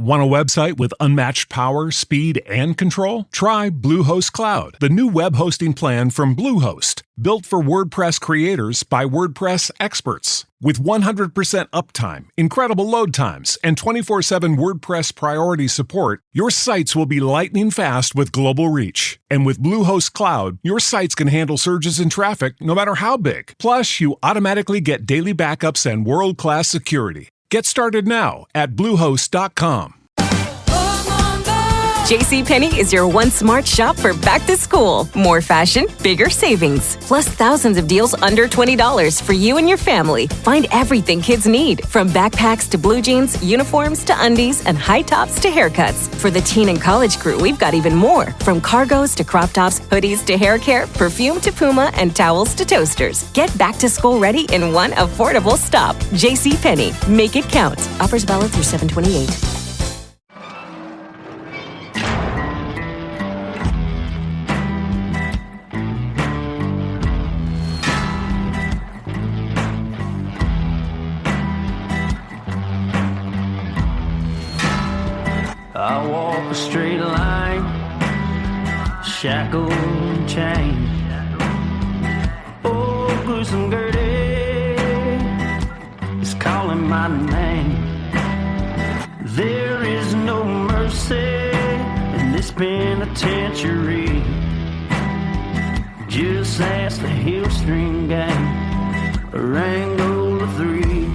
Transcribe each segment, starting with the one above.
Want a website with unmatched power, speed, and control? Try Bluehost Cloud, the new web hosting plan from Bluehost, built for WordPress creators by WordPress experts. With 100% uptime, incredible load times, and 24/7 WordPress priority support, your sites will be lightning fast with global reach. And with Bluehost Cloud, your sites can handle surges in traffic no matter how big. Plus, you automatically get daily backups and world-class security. Get started now at Bluehost.com. JCPenney is your one smart shop for back to school. More fashion, bigger savings. Plus thousands of deals under $20 for you and your family. Find everything kids need, from backpacks to blue jeans, uniforms to undies, and high tops to haircuts. For the teen and college crew, we've got even more. From cargos to crop tops, hoodies to hair care, perfume to Puma, and towels to toasters. Get back to school ready in one affordable stop. JCPenney. Make it count. Offers valid through 7/28. I walk a straight line, shackled and chained. Oh, gruesome Gertie is calling my name. There is no mercy in this penitentiary. Just ask the Hill String Gang, Rango 3.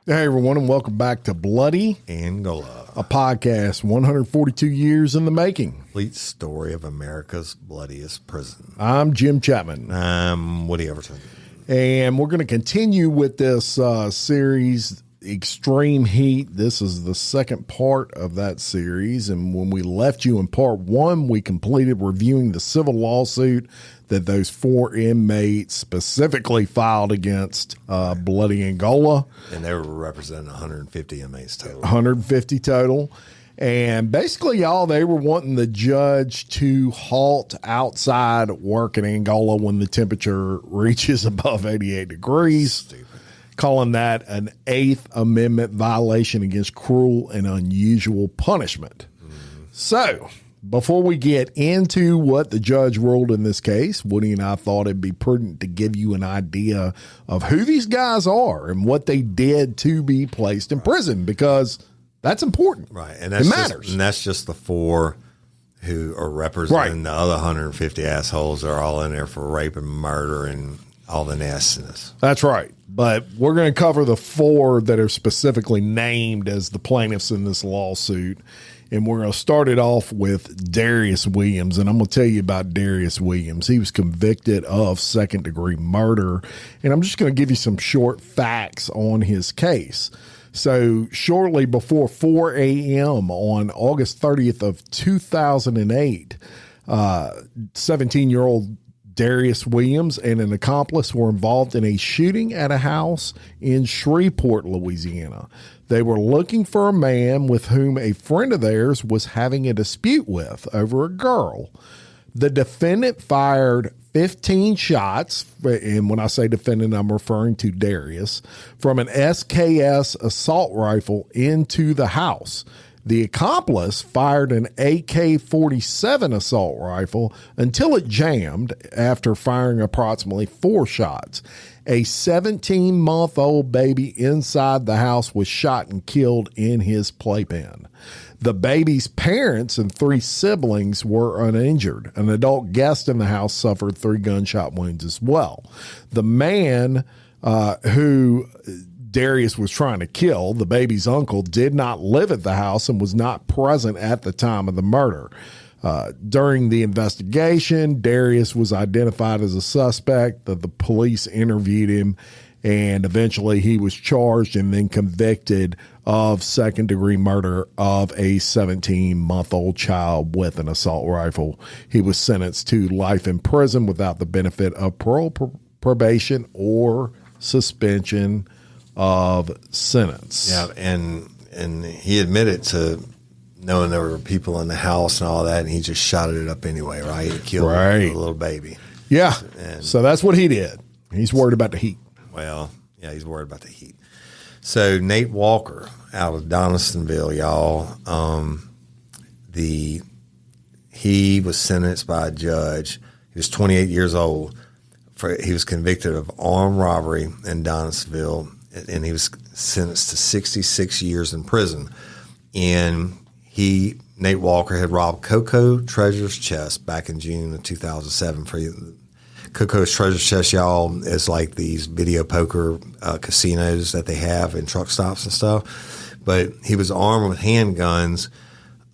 Hey, everyone, and welcome back to Bloody Angola, a podcast 142 years in the making. Complete story of America's bloodiest prison. I'm Jim Chapman. I'm Woody Everton. And we're going to continue with this series, Extreme Heat. This is the second part of that series. And when we left you in part one, we completed reviewing the civil lawsuit that those 4 inmates specifically filed against Bloody Angola. And they were representing 150 inmates total. 150 total. And basically, y'all, they were wanting the judge to halt outside work in Angola when the temperature reaches above 88 degrees. Stupid. Calling that an Eighth Amendment violation against cruel and unusual punishment. So, before we get into what the judge ruled in this case, Woody and I thought it'd be prudent to give you an idea of who these guys are and what they did to be placed in prison, because that's important. Right. And that's it matters. And that's just the 4 who are representing Right. the other 150 assholes that are all in there for rape and murder and all the nastiness. That's right. But we're going to cover the 4 that are specifically named as the plaintiffs in this lawsuit. And we're going to start it off with Darius Williams. And I'm going to tell you about Darius Williams. He was convicted of second-degree murder. And I'm just going to give you some short facts on his case. So shortly before 4 a.m. on August 30th of 2008, 17-year-old Darius Williams and an accomplice were involved in a shooting at a house in Shreveport, Louisiana. They were looking for a man with whom a friend of theirs was having a dispute with over a girl. The defendant fired 15 shots, and when I say defendant, I'm referring to Darius, from an SKS assault rifle into the house. The accomplice fired an AK-47 assault rifle until it jammed after firing approximately 4 shots. A 17-month-old baby inside the house was shot and killed in his playpen. The baby's parents and 3 siblings were uninjured. An adult guest in the house suffered 3 gunshot wounds as well. The man who Darius was trying to kill, the baby's uncle, did not live at the house and was not present at the time of the murder. During the investigation, Darius was identified as a suspect. The police interviewed him, and eventually he was charged and then convicted of second-degree murder of a 17-month-old child with an assault rifle. He was sentenced to life in prison without the benefit of parole, probation, or suspension of sentence. Yeah, and he admitted to knowing there were people in the house and all that, and he just shot it up anyway, right? He killed a little baby. Yeah, so that's what he did. He's worried about the heat. Well, yeah, he's worried about the heat. So Nate Walker out of Donaldsonville, y'all, he was sentenced by a judge. He was 28 years old. He was convicted of armed robbery in Donaldsonville, and he was sentenced to 66 years in prison. And Nate Walker had robbed Coco Treasure's Chest back in June of 2007. Coco's Treasure Chest, y'all, is like these video poker casinos that they have in truck stops and stuff. But he was armed with handguns,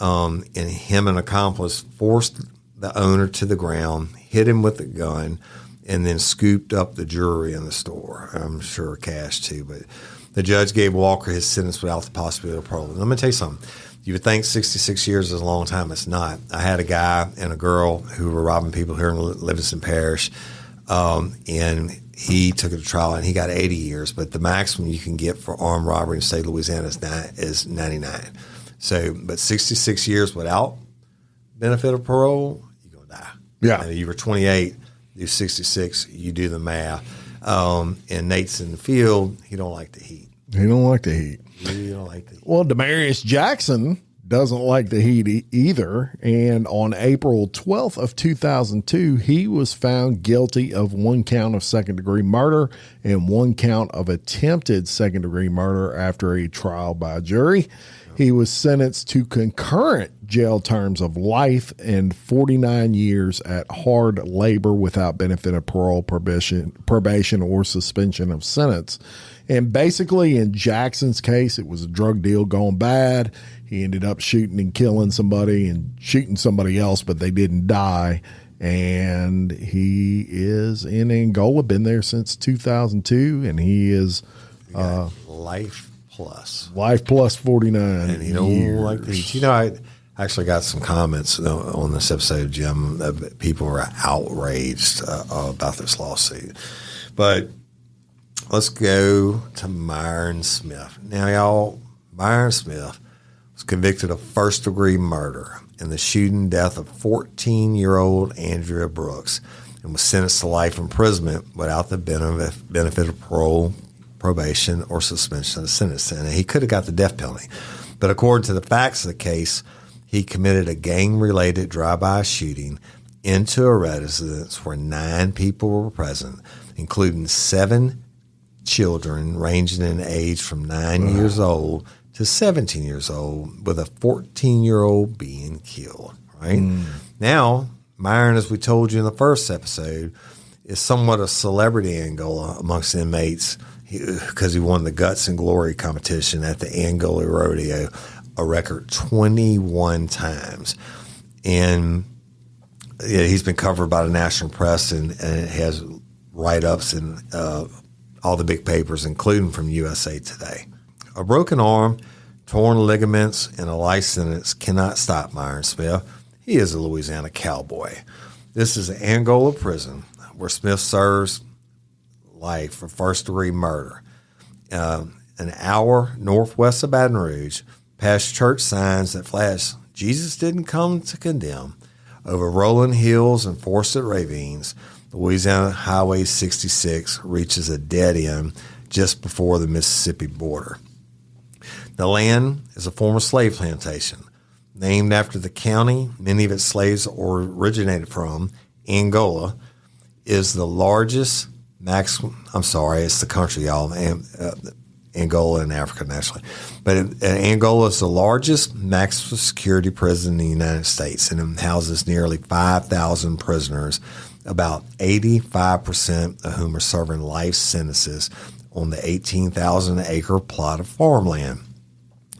and him and an accomplice forced the owner to the ground, hit him with the gun, and then scooped up the jewelry in the store. I'm sure cash too. But the judge gave Walker his sentence without the possibility of parole. Let me tell you something. You would think 66 years is a long time. It's not. I had a guy and a girl who were robbing people here in Livingston Parish, and he took it to trial, and he got 80 years. But the maximum you can get for armed robbery in the state of Louisiana is 99. So, but 66 years without benefit of parole, you're going to die. Yeah. And you were 28, you're 66, you do the math. And Nate's in the field. He don't like the heat. He don't like the heat. He don't like the heat. Well, Demarius Jackson doesn't like the heat either. And on April 12th of 2002, he was found guilty of 1 count of second-degree murder and 1 count of attempted second-degree murder after a trial by jury. He was sentenced to concurrent jail terms of life and 49 years at hard labor without benefit of parole, probation, or suspension of sentence. And basically, in Jackson's case, it was a drug deal gone bad. He ended up shooting and killing somebody and shooting somebody else, but they didn't die. And he is in Angola, been there since 2002, and he is life plus. Life plus 49 and he don't years. like the heat. You know, I actually got some comments on this episode, Jim. People were outraged about this lawsuit. But let's go to Myron Smith. Now, y'all, Myron Smith was convicted of first-degree murder in the shooting death of 14-year-old Andrea Brooks and was sentenced to life imprisonment without the benefit of parole, probation, or suspension of the sentence. And he could have got the death penalty. But according to the facts of the case, he committed a gang-related drive-by shooting into a residence where 9 people were present, including 7 children ranging in age from 9 years old to 17 years old, with a 14-year-old being killed, right? Now, Myron, as we told you in the first episode, is somewhat a celebrity in Angola amongst inmates because he won the Guts and Glory competition at the Angola Rodeo a record 21 times. And he's been covered by the national press and it has write-ups in all the big papers, including from USA Today. A broken arm, torn ligaments, and a life sentence cannot stop Myron Smith. He is a Louisiana cowboy. This is Angola prison where Smith serves life for first-degree murder. An hour northwest of Baton Rouge, past church signs that flash, Jesus didn't come to condemn. Over rolling hills and forested ravines, Louisiana Highway 66 reaches a dead end just before the Mississippi border. The land is a former slave plantation. Named after the county many of its slaves originated from, Angola is the largest it's the country, y'all, Angola in Africa, naturally. But Angola is the largest maximum security prison in the United States, and it houses nearly 5,000 prisoners about 85% of whom are serving life sentences on the 18,000-acre plot of farmland.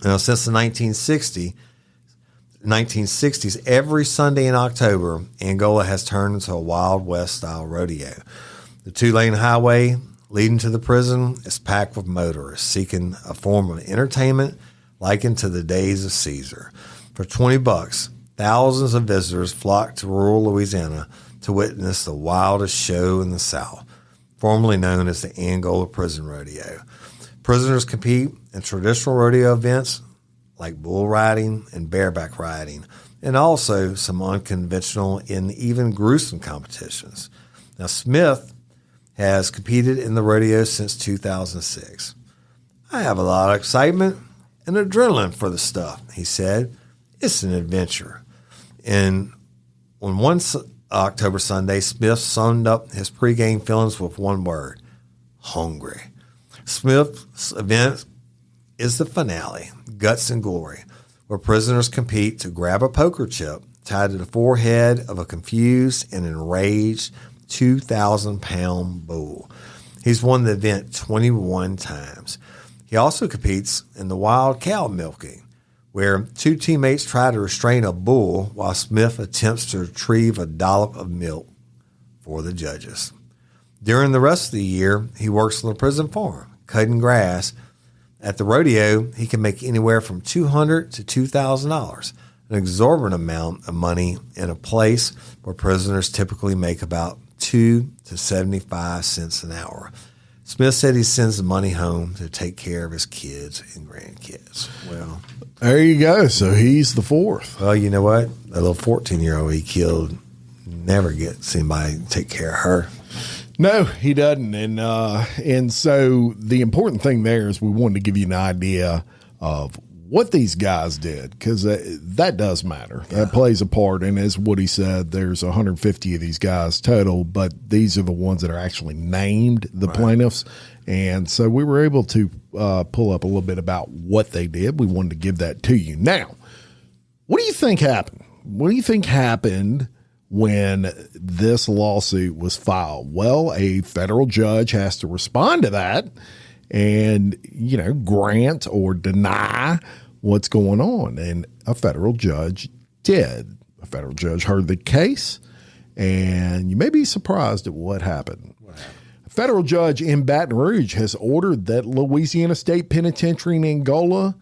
Now, since the 1960s, every Sunday in October, Angola has turned into a Wild West-style rodeo. The two-lane highway leading to the prison is packed with motorists seeking a form of entertainment likened to the days of Caesar. For $20, thousands of visitors flock to rural Louisiana to witness the wildest show in the South, formerly known as the Angola Prison Rodeo. Prisoners compete in traditional rodeo events like bull riding and bareback riding, and also some unconventional and even gruesome competitions. Now, Smith has competed in the rodeo since 2006. I have a lot of excitement and adrenaline for the stuff, he said. It's an adventure. And on one October Sunday, Smith summed up his pregame feelings with one word: hungry. Smith's event is the finale, Guts and Glory, where prisoners compete to grab a poker chip tied to the forehead of a confused and enraged 2,000-pound bull. He's won the event 21 times. He also competes in the wild cow milking, where two teammates try to restrain a bull while Smith attempts to retrieve a dollop of milk for the judges. During the rest of the year, he works on the prison farm, cutting grass. At the rodeo, he can make anywhere from $200 to $2,000, an exorbitant amount of money in a place where prisoners typically make about 2 to 75 cents an hour. Smith said he sends the money home to take care of his kids and grandkids. Well, there you go. So he's the fourth. Well, you know what? That little 14-year-old he killed never gets anybody to take care of her. No, he doesn't. And so the important thing there is we wanted to give you an idea of what these guys did, because that does matter. Yeah. That plays a part. And as Woody said, there's 150 of these guys total, but these are the ones that are actually named the plaintiffs. And so we were able to pull up a little bit about what they did. We wanted to give that to you. Now, what do you think happened? What do you think happened when this lawsuit was filed? Well, a federal judge has to respond to that and, grant or deny what's going on. And a federal judge did. A federal judge heard the case, and you may be surprised at what happened. A federal judge in Baton Rouge has ordered that Louisiana State Penitentiary in Angola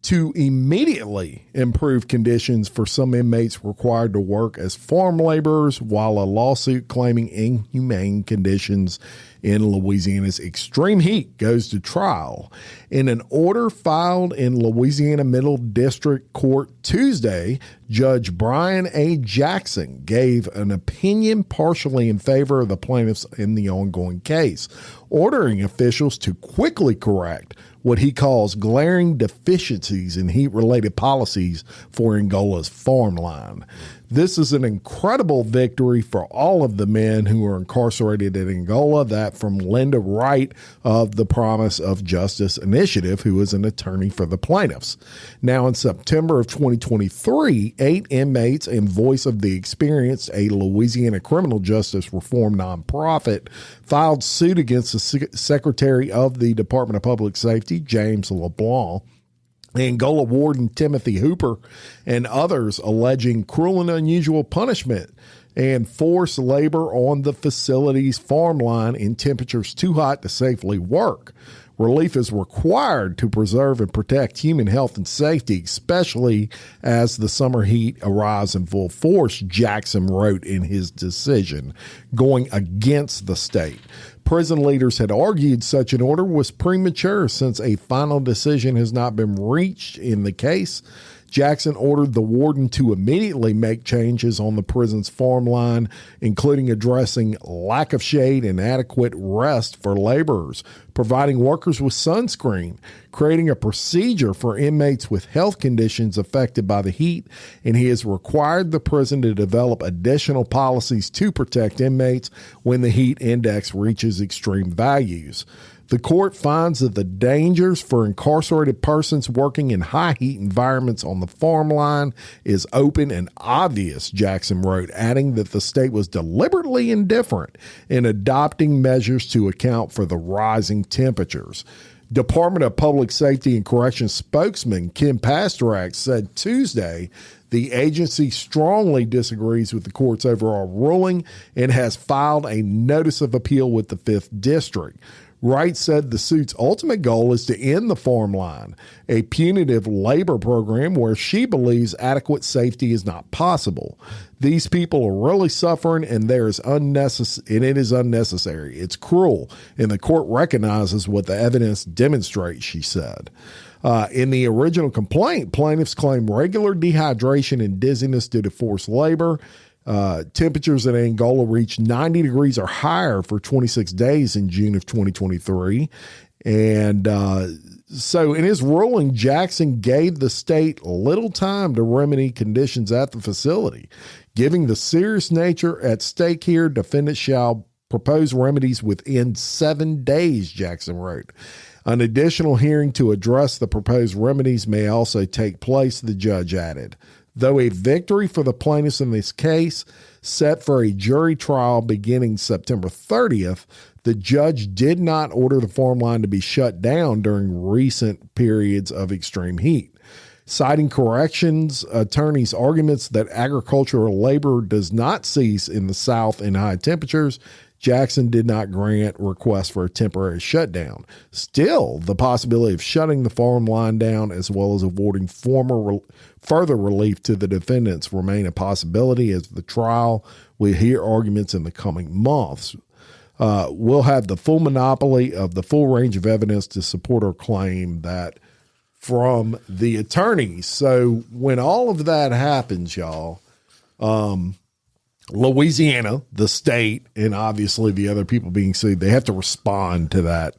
to immediately improve conditions for some inmates required to work as farm laborers, while a lawsuit claiming inhumane conditions in Louisiana's extreme heat goes to trial. In an order filed in Louisiana Middle District Court Tuesday, Judge Brian A. Jackson gave an opinion partially in favor of the plaintiffs in the ongoing case, ordering officials to quickly correct what he calls glaring deficiencies in heat-related policies for Angola's farmland. This is an incredible victory for all of the men who are incarcerated in Angola. That from Linda Wright of the Promise of Justice Initiative, who is an attorney for the plaintiffs. Now, in September of 2023, 8 inmates and Voice of the Experienced, a Louisiana criminal justice reform nonprofit, filed suit against the Secretary of the Department of Public Safety, James LeBlanc, Angola Warden Timothy Hooper, and others, alleging cruel and unusual punishment and forced labor on the facility's farmland in temperatures too hot to safely work. Relief is required to preserve and protect human health and safety, especially as the summer heat arrives in full force, Jackson wrote in his decision, going against the state. Prison leaders had argued such an order was premature since a final decision has not been reached in the case. Jackson ordered the warden to immediately make changes on the prison's farmland, including addressing lack of shade and adequate rest for laborers, providing workers with sunscreen, creating a procedure for inmates with health conditions affected by the heat, and he has required the prison to develop additional policies to protect inmates when the heat index reaches extreme values. The court finds that the dangers for incarcerated persons working in high heat environments on the farm line is open and obvious, Jackson wrote, adding that the state was deliberately indifferent in adopting measures to account for the rising temperatures. Department of Public Safety and Corrections spokesman Kim Pastorak said Tuesday the agency strongly disagrees with the court's overall ruling and has filed a notice of appeal with the 5th District. Wright said the suit's ultimate goal is to end the farm line, a punitive labor program where she believes adequate safety is not possible. These people are really suffering, and it is unnecessary. It's cruel, and the court recognizes what the evidence demonstrates, she said. In the original complaint, plaintiffs claim regular dehydration and dizziness due to forced labor. Temperatures in Angola reached 90 degrees or higher for 26 days in June of 2023. And so in his ruling, Jackson gave the state little time to remedy conditions at the facility. Giving the serious nature at stake here, defendants shall propose remedies within 7 days, Jackson wrote. An additional hearing to address the proposed remedies may also take place, the judge added. Though a victory for the plaintiffs in this case, set for a jury trial beginning September 30th, the judge did not order the farm line to be shut down during recent periods of extreme heat. Citing corrections attorneys' arguments that agricultural labor does not cease in the South in high temperatures, Jackson did not grant requests for a temporary shutdown. Still, the possibility of shutting the farm line down as well as awarding further relief to the defendants remain a possibility as the trial will hear arguments in the coming months. We'll have the full monopoly of the full range of evidence to support our claim that from the attorneys. So when all of that happens, y'all, Louisiana, the state, and obviously the other people being sued, they have to respond to that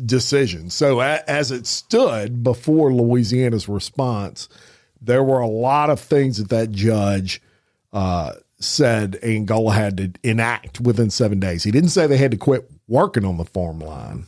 decision. So as it stood before Louisiana's response, there were a lot of things that judge said Angola had to enact within 7 days. He didn't say they had to quit working on the farm line,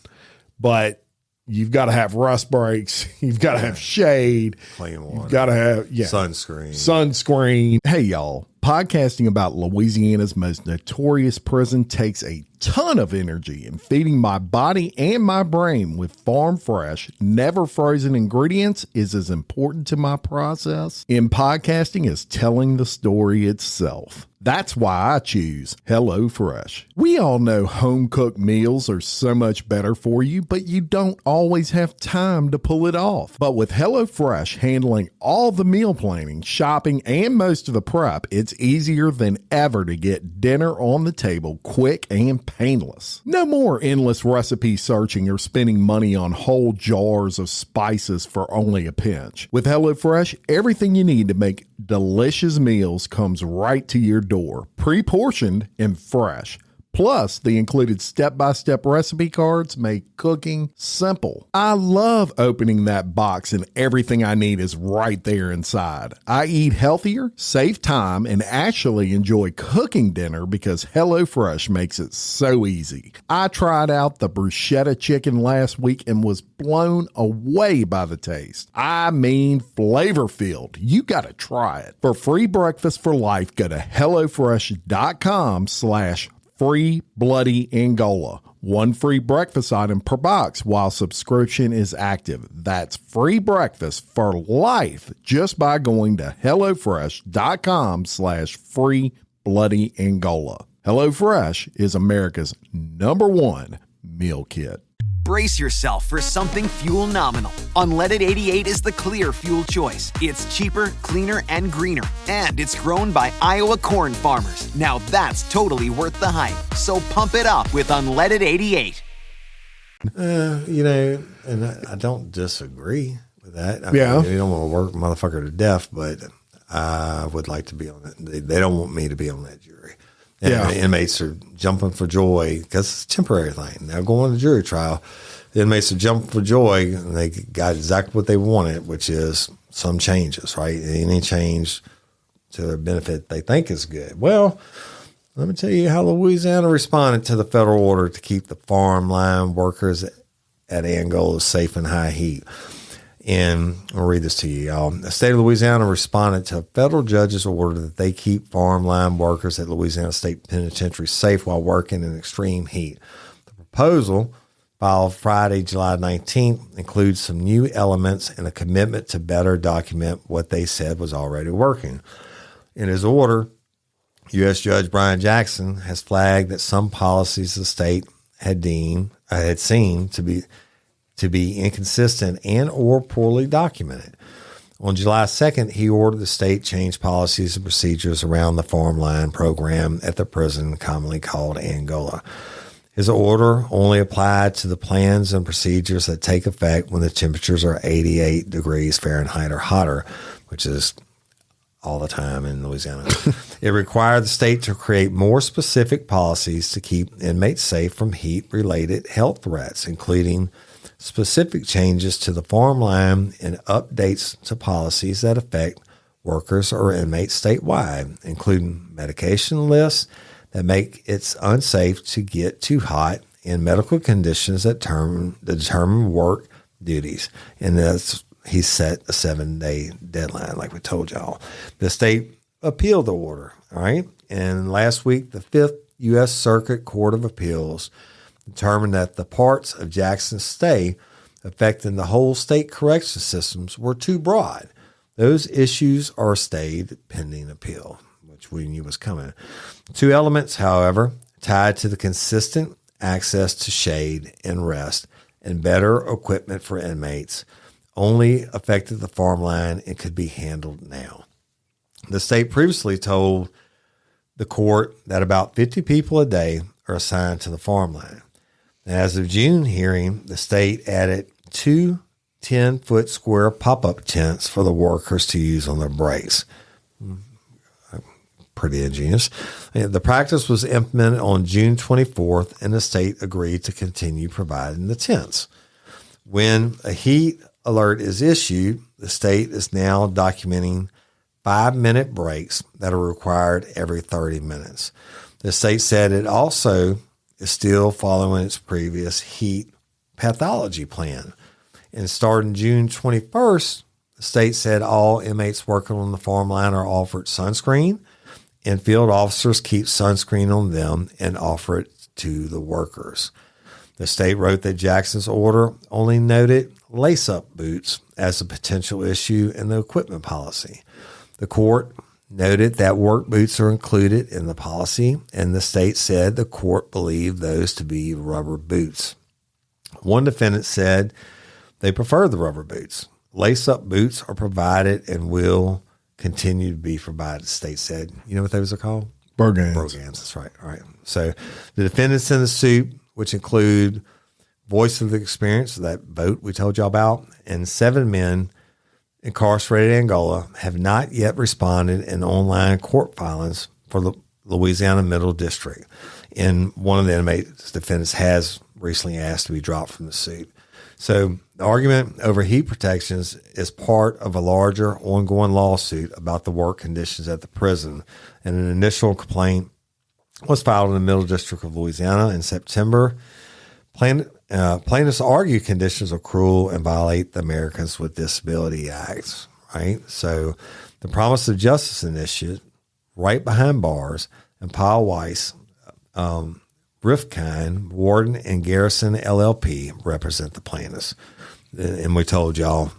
but you've got to have rust breaks. You've got to have shade. Clean water. You've got to have sunscreen. Hey, y'all. Podcasting about Louisiana's most notorious prison takes a ton of energy, and feeding my body and my brain with farm fresh, never frozen ingredients is as important to my process in podcasting as telling the story itself. That's why I choose HelloFresh. We all know home-cooked meals are so much better for you, but you don't always have time to pull it off. But with HelloFresh handling all the meal planning, shopping, and most of the prep, it's easier than ever to get dinner on the table quick and painless. No more endless recipe searching or spending money on whole jars of spices for only a pinch. With HelloFresh, everything you need to make delicious meals comes right to your door, pre-portioned and fresh. Plus, the included step-by-step recipe cards make cooking simple. I love opening that box and everything I need is right there inside. I eat healthier, save time, and actually enjoy cooking dinner because HelloFresh makes it so easy. I tried out the bruschetta chicken last week and was blown away by the taste. I mean, flavor-filled. You gotta try it. For free breakfast for life, go to HelloFresh.com/Free Bloody Angola. One free breakfast item per box while subscription is active. That's free breakfast for life just by going to HelloFresh.com/Free Bloody Angola. HelloFresh is America's #1 meal kit. Brace yourself for something fuel nominal. Unleaded 88 is the clear fuel choice. It's cheaper, cleaner, and greener. And it's grown by Iowa corn farmers. Now that's totally worth the hype. So pump it up with Unleaded 88. And I don't disagree with that. I mean, you don't want to work motherfucker to death, but I would like to be on it. They don't want me to be on that jury. And the inmates are jumping for joy because it's a temporary thing. Now going to jury trial, the inmates are jumping for joy and they got exactly what they wanted, which is some changes, right? Any change to their benefit they think is good. Well, Let me tell you how Louisiana responded to the federal order to keep the farmland workers at Angola safe in high heat. And I'll read this to you, y'all. The state of Louisiana responded to a federal judge's order that they keep farmland workers at Louisiana State Penitentiary safe while working in extreme heat. The proposal, filed Friday, July 19th, includes some new elements and a commitment to better document what they said was already working. In his order, U.S. Judge Brian Jackson has flagged that some policies the state had seen to be inconsistent and or poorly documented. On July 2nd, he ordered the state change policies and procedures around the farmland program at the prison commonly called Angola. His order only applied to the plans and procedures that take effect when the temperatures are 88 degrees Fahrenheit or hotter, which is all the time in Louisiana. It required the state to create more specific policies to keep inmates safe from heat-related health threats, including specific changes to the farmland and updates to policies that affect workers or inmates statewide, including medication lists that make it unsafe to get too hot and medical conditions that determine work duties. And he set a 7-day deadline, like we told y'all. The state appealed the order, all right? And last week, the 5th U.S. Circuit Court of Appeals determined that the parts of Jackson's stay affecting the whole state correction systems were too broad. Those issues are stayed pending appeal, which we knew was coming. 2 elements, however, tied to the consistent access to shade and rest and better equipment for inmates only affected the farmland and could be handled now. The state previously told the court that about 50 people a day are assigned to the farmland. As of June hearing, the state added 2 10-foot square pop-up tents for the workers to use on their breaks. Pretty ingenious. The practice was implemented on June 24th, and the state agreed to continue providing the tents. When a heat alert is issued, the state is now documenting 5-minute breaks that are required every 30 minutes. The state said it also is still following its previous heat pathology plan. And starting June 21st, the state said all inmates working on the farmland are offered sunscreen, and field officers keep sunscreen on them and offer it to the workers. The state wrote that Jackson's order only noted lace-up boots as a potential issue in the equipment policy. The court noted that work boots are included in the policy, and the state said the court believed those to be rubber boots. One defendant said they prefer the rubber boots. Lace-up boots are provided and will continue to be provided, the state said. You know what those are called? Brogans. Brogans, that's right. All right. So the defendants in the suit, which include Voice of the Experience, that vote we told y'all about, and 7 men incarcerated in Angola, have not yet responded in online court filings for the Louisiana Middle District. And one of the inmates defendants has recently asked to be dropped from the suit. So the argument over heat protections is part of a larger ongoing lawsuit about the work conditions at the prison. And an initial complaint was filed in the Middle District of Louisiana in September. Plaintiffs argue conditions are cruel and violate the Americans with Disability Act, right? So the Promise of Justice Initiative, Right Behind Bars, and Paul Weiss, Rifkind, Warden, and Garrison LLP represent the plaintiffs. And we told y'all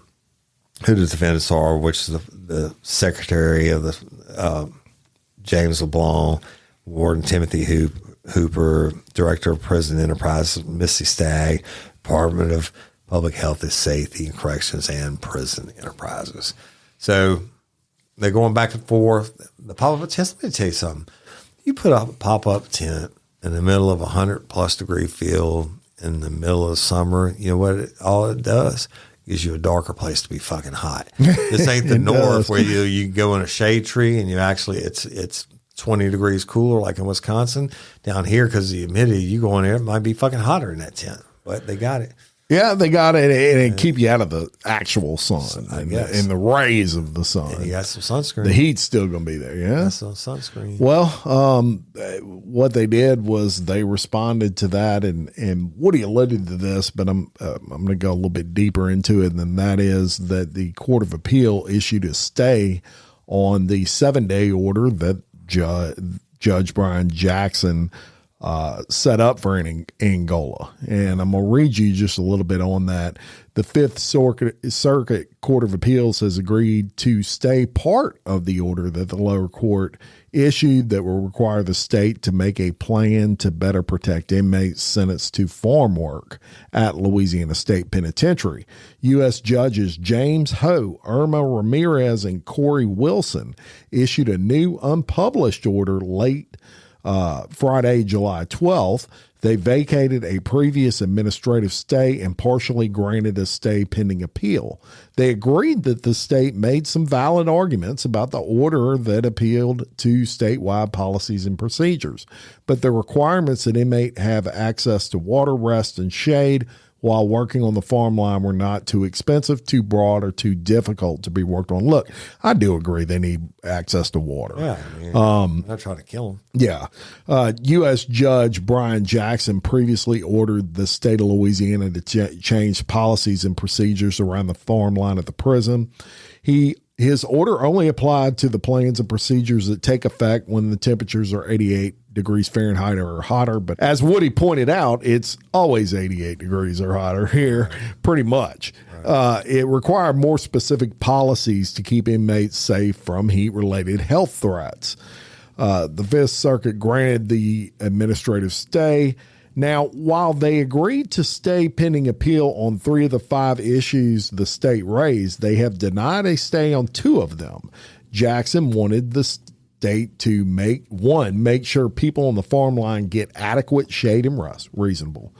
who the defendants are, which is the secretary of the James LeBlanc, Warden Timothy Hooper, Director of Prison Enterprise, Missy Stagg, Department of Public Health and Safety and Corrections, and Prison Enterprises. So they're going back and forth. The pop-up tent, let me tell you something. You put up a pop-up tent in the middle of 100-plus degree field in the middle of summer, you know what all it does? Gives you a darker place to be fucking hot. This ain't the north where you go in a shade tree and you actually, it's 20 degrees cooler like in Wisconsin. Down here, because of the humidity, you go in there, it might be fucking hotter in that tent. But they got it. Yeah, they got it, and it keep you out of the actual sun and the rays of the sun. And you got some sunscreen. The heat's still going to be there, yeah? Got some sunscreen. Well, what they did was they responded to that, and Woody alluded to this, but I'm going to go a little bit deeper into it, and that is that the Court of Appeal issued a stay on the 7-day order that Judge Brian Jackson set up for Angola. And I'm going to read you just a little bit on that. The Fifth Circuit Court of Appeals has agreed to stay part of the order that the lower court issued that will require the state to make a plan to better protect inmates sentenced to farm work at Louisiana State Penitentiary. U.S. Judges James Ho, Irma Ramirez, and Corey Wilson issued a new unpublished order late Friday, July 12th. They vacated a previous administrative stay and partially granted a stay pending appeal. They agreed that the state made some valid arguments about the order that appealed to statewide policies and procedures, but the requirements that inmates have access to water, rest, and shade while working on the farm line were not too expensive, too broad, or too difficult to be worked on. Look, I do agree they need access to water. Yeah, I mean, they're trying to kill them. Yeah. U.S. Judge Brian Jackson previously ordered the state of Louisiana to change policies and procedures around the farm line at the prison. His order only applied to the plans and procedures that take effect when the temperatures are 88 degrees Fahrenheit or hotter. But as Woody pointed out, it's always 88 degrees or hotter here, pretty much. Right. It required more specific policies to keep inmates safe from heat-related health threats. The Fifth Circuit granted the administrative stay. Now, while they agreed to stay pending appeal on 3 of the 5 issues the state raised, they have denied a stay on 2 of them. Jackson wanted the state to make sure people on the farm line get adequate shade and rest, reasonable.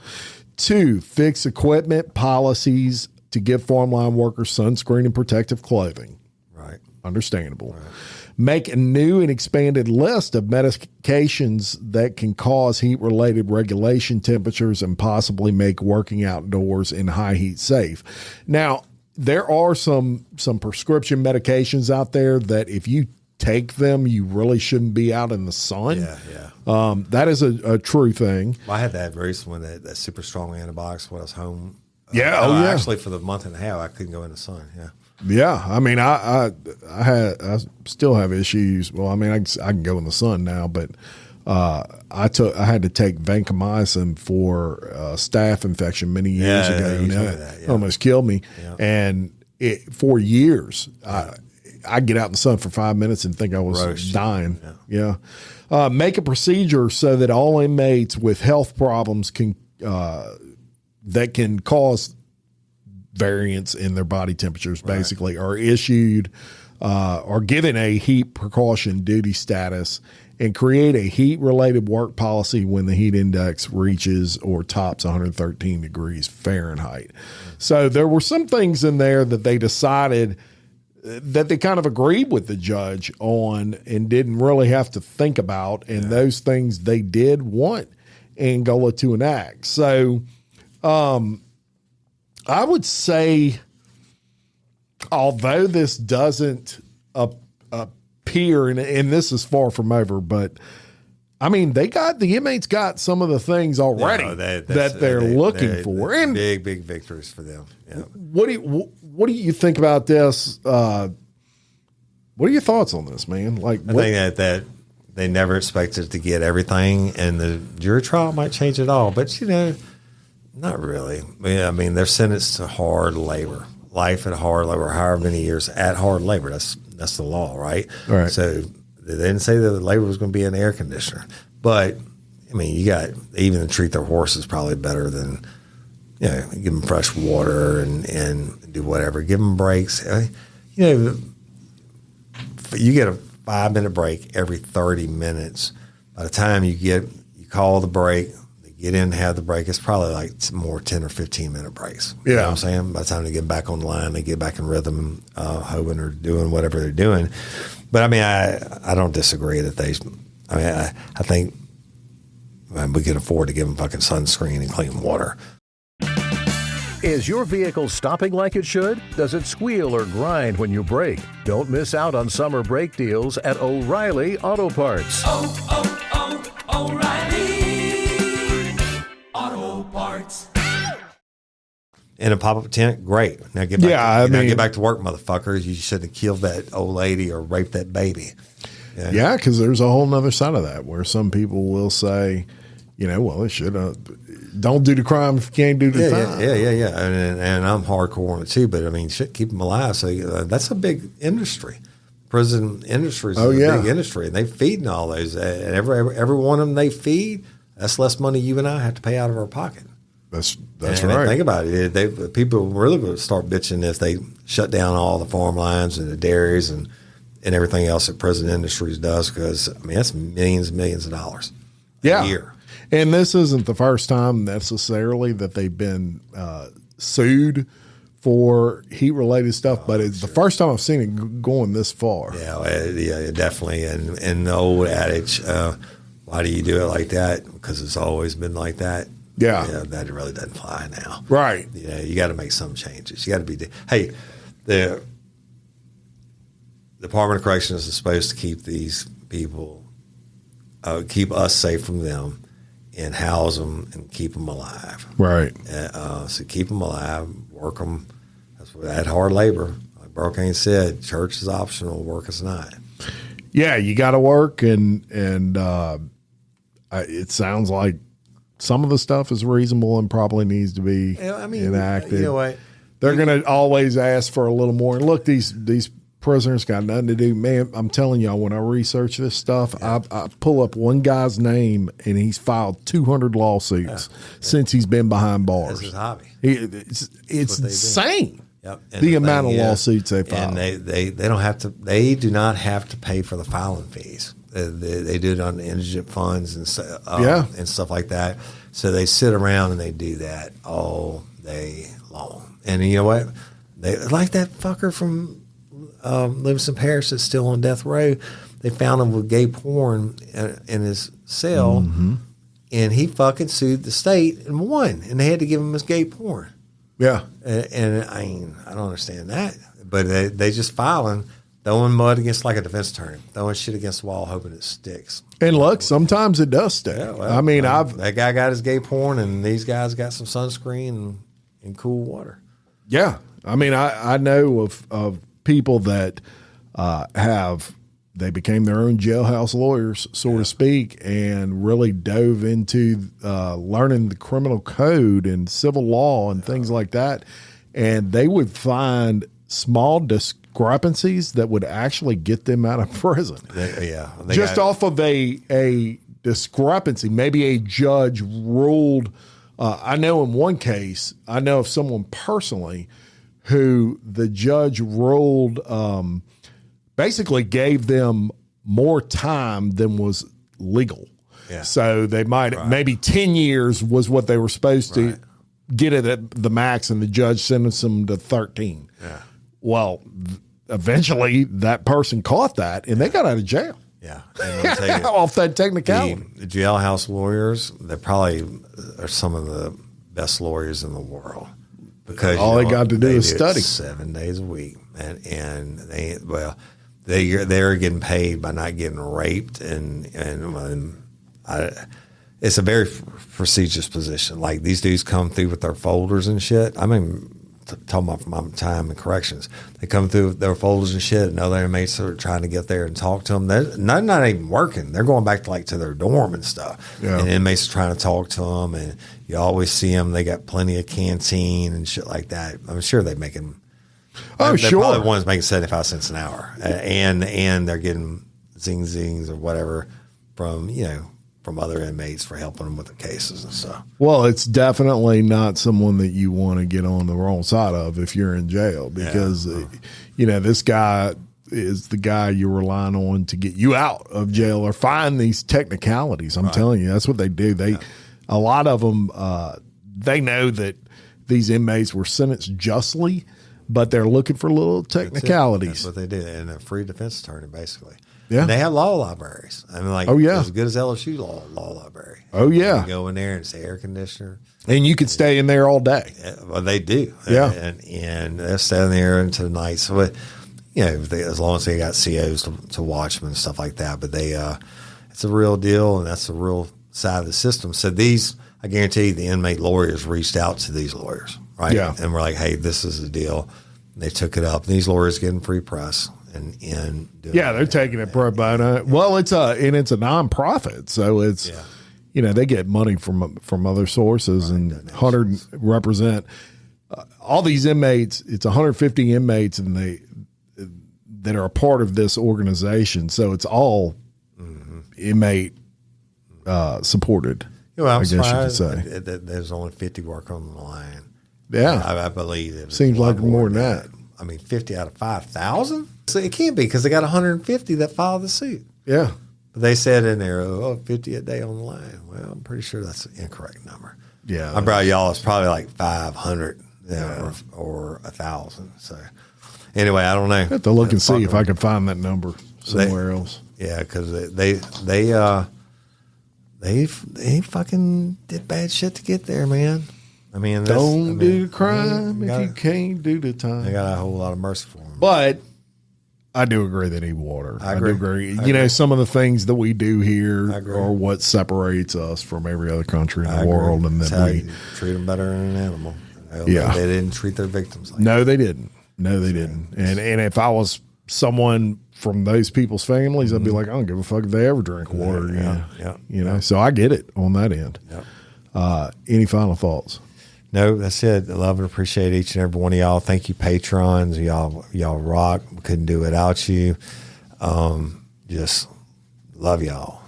2, fix equipment policies to give farm line workers sunscreen and protective clothing. Right. Understandable. Right. Make a new and expanded list of medications that can cause heat-related regulation temperatures and possibly make working outdoors in high heat safe. Now, there are some prescription medications out there that if you take them, you really shouldn't be out in the sun. Yeah. That is a true thing. I had that recently, that super strong antibiotics when I was home. Yeah. Actually, for the month and a half, I couldn't go in the sun. Yeah. Yeah, I mean, I still have issues. Well, I mean, I can go in the sun now, but I had to take vancomycin for a staph infection many years ago. It almost killed me, and for years I'd get out in the sun for 5 minutes and think I was dying. Yeah. Make a procedure so that all inmates with health problems that can cause variance in their body temperatures basically are issued or given a heat precaution duty status, and create a heat related work policy when the heat index reaches or tops 113 degrees Fahrenheit. So there were some things in there that they decided that they kind of agreed with the judge on and didn't really have to think about, and those things they did want Angola to enact. So I would say, although this doesn't appear, and this is far from over, but I mean, the inmates got some of the things already that they're looking for, and big victories for them. Yeah. What do you think about this? What are your thoughts on this, man? Like, I think that they never expected to get everything, and the jury trial might change it all, but not really. I mean, they're sentenced to hard labor, life at hard labor, however many years at hard labor. That's the law, right? Right. So they didn't say that the labor was going to be an air conditioner, but I mean, even to treat their horses probably better than, give them fresh water and do whatever. Give them breaks. You get a 5-minute break every 30 minutes. By the time you call the break, get in, have the break, it's probably like more 10 or 15-minute breaks. You know what I'm saying? By the time they get back on the line, they get back in rhythm, hoeing or doing whatever they're doing. But, I mean, I don't disagree that I think we can afford to give them fucking sunscreen and clean water. Is your vehicle stopping like it should? Does it squeal or grind when you brake? Don't miss out on summer brake deals at O'Reilly Auto Parts. O'Reilly Auto Parts. In a pop-up tent, great. Now get back. Get back to work, motherfuckers. You shouldn't have killed that old lady or raped that baby. Yeah, because there's a whole nother side of that where some people will say, well, it should don't do the crime if you can't do the time. Yeah. And I'm hardcore on it too, but I mean, shit, keep them alive. So that's a big industry. Prison industry is a big industry, and they feeding all those. And every one of them they feed, that's less money you and I have to pay out of our pocket. That's and right. Think about it. People really going to start bitching if they shut down all the farmlands and the dairies and everything else that prison industries does, because I mean that's millions of dollars a year. And this isn't the first time necessarily that they've been sued for heat-related stuff, but it's the first time I've seen it going this far. Yeah, definitely. And the old adage, why do you do it like that? Because it's always been like that. Yeah, that really doesn't fly now. Right. Yeah, you got to make some changes. You got to be. Hey, the Department of Corrections is supposed to keep these people, keep us safe from them, and house them and keep them alive. Right. So keep them alive, work them. That's what that hard labor. Like Burkane said, church is optional, work is not. Yeah, you got to work, and it sounds like some of the stuff is reasonable and probably needs to be enacted. You know what? They're going to always ask for a little more. And look, these prisoners got nothing to do. Man, I'm telling y'all, when I research this stuff, I pull up one guy's name, and he's filed 200 lawsuits since he's been behind bars. That's his hobby. It's insane. Yep. The amount of lawsuits they file. And they don't have to. They do not have to pay for the filing fees. They do it on indigent funds and stuff like that. So they sit around and they do that all day long. And you know what? They like that fucker from Livingston Parish that's still on death row. They found him with gay porn in his cell, and he fucking sued the state and won. And they had to give him his gay porn. Yeah, and I mean, I don't understand that, but they just filing. Throwing mud against like a defense attorney, throwing shit against the wall, hoping it sticks. And look, sometimes it does stick. Yeah, well, I mean, that guy got his gay porn, and these guys got some sunscreen and cool water. Yeah, I mean, I know of people that they became their own jailhouse lawyers, so to speak, and really dove into learning the criminal code and civil law and things like that, and they would find small discrepancies that would actually get them out of prison. Off of a discrepancy. Maybe a judge ruled. I know in one case, I know of someone personally who the judge ruled basically gave them more time than was legal. Yeah. So they maybe 10 years was what they were supposed to get it at the max, and the judge sentenced them to 13. Yeah. Well, eventually that person caught that, and they got out of jail. Yeah. And off that technicality. The jailhouse lawyers, they probably are some of the best lawyers in the world, because all they got to do is study 7 days a week, and they're getting paid by not getting raped, and it's a very prestigious position. Like, these dudes come through with their folders and shit. I mean, talking about from my time in corrections, they come through with their folders and shit, and other inmates are trying to get there and talk to them. They're not even working. They're going back to their dorm and stuff. Yeah. And inmates are trying to talk to them, and you always see them. They got plenty of canteen and shit like that. I'm sure they're making. They're probably the ones making 75 cents an hour, and they're getting zings or whatever from other inmates for helping them with the cases and stuff. Well, it's definitely not someone that you want to get on the wrong side of if you're in jail, because this guy is the guy you're relying on to get you out of jail or find these technicalities. I'm telling you, that's what they do. A lot of them, they know that these inmates were sentenced justly, but they're looking for little That's technicalities. what they do. And a free defense attorney, basically. Yeah. And they have law libraries. I mean, like, Oh, yeah. as good as LSU law library. Oh, yeah. You go in there and it's air conditioner. And you could stay in there all day. Well, they do. Yeah. And they're staying there into the night. So, as long as they got COs to watch them and stuff like that. But it's a real deal, and that's the real side of the system. So I guarantee you, the inmate lawyers reached out to these lawyers, right? Yeah. And we're like, hey, this is the deal. And they took it up. And these lawyers getting free press. They're taking it pro bono. Well, it's a nonprofit, so it's they get money from other sources, and 100 represent all these inmates. It's 150 inmates, and that are a part of this organization. So it's all inmate supported. I'm I guess you could surprised say that there's only 50 work on the line. Yeah, I believe it seems like more than that. I mean, 50 out of 5,000? So it can't be, because they got 150 that filed the suit. Yeah. But they said in there, 50 a day on the line. Well, I'm pretty sure that's the incorrect number. Yeah. I brought y'all, it's probably like 500 or 1,000. So anyway, I don't know. I have to look and see if I can find that number somewhere else. Yeah, because they fucking did bad shit to get there, man. I mean, don't do the crime if you can't do the time. They got a whole lot of mercy for them. But I do agree they need water. I agree. do agree. Some of the things that we do here are what separates us from every other country in the world. And that's then how you treat them better than an animal. They didn't treat their victims like No, they didn't. No, they didn't. And if I was someone from those people's families, I'd be like, I don't give a fuck if they ever drink water. Yeah. So I get it on that end. Yeah. Any final thoughts? No, that's it. I love and appreciate each and every one of y'all. Thank you, patrons. Y'all rock. We couldn't do it without you. Just love y'all.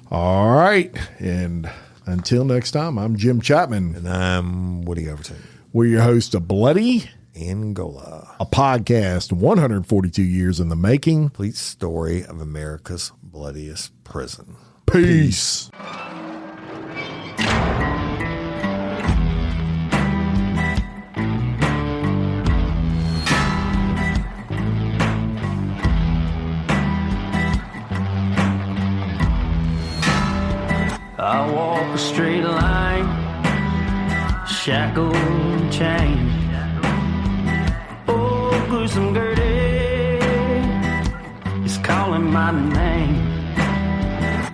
All right. And until next time, I'm Jim Chapman. And I'm Woody Overton. We're your host of Bloody Angola, a podcast 142 years in the making. Complete story of America's bloodiest prison. Peace. I walk a straight line, shackled and chained. Oh, gruesome Gertie is calling my name.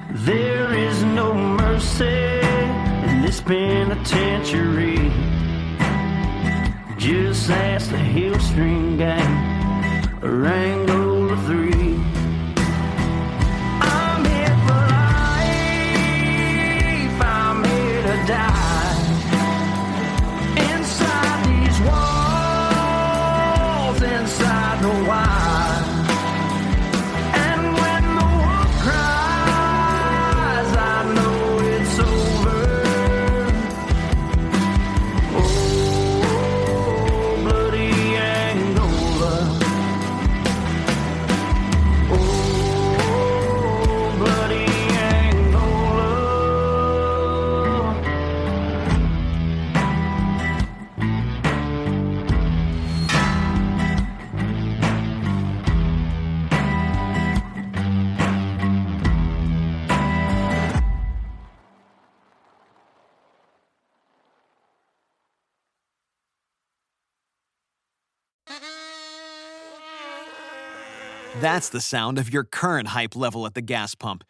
There is no mercy in this penitentiary. Just ask the Hill String Gang, or Angola 3. I'm here for life, I'm here to die. Inside these walls, inside the wire. And when the wolf cries, I know it's over. Oh, bloody Angola. Oh, bloody Angola. That's the sound of your current hype level at the gas pump.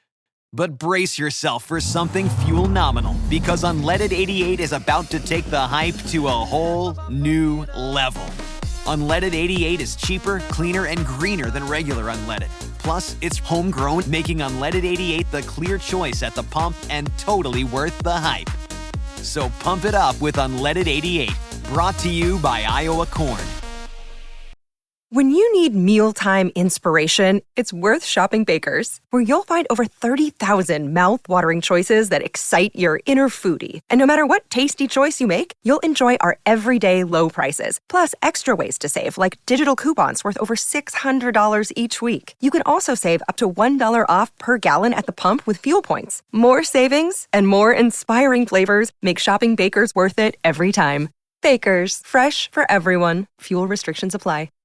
But brace yourself for something fuel-nominal, because Unleaded 88 is about to take the hype to a whole new level. Unleaded 88 is cheaper, cleaner, and greener than regular unleaded. Plus, it's homegrown, making Unleaded 88 the clear choice at the pump and totally worth the hype. So pump it up with Unleaded 88, brought to you by Iowa Corn. When you need mealtime inspiration, it's worth shopping Baker's, where you'll find over 30,000 mouth-watering choices that excite your inner foodie. And no matter what tasty choice you make, you'll enjoy our everyday low prices, plus extra ways to save, like digital coupons worth over $600 each week. You can also save up to $1 off per gallon at the pump with fuel points. More savings and more inspiring flavors make shopping Baker's worth it every time. Baker's, fresh for everyone. Fuel restrictions apply.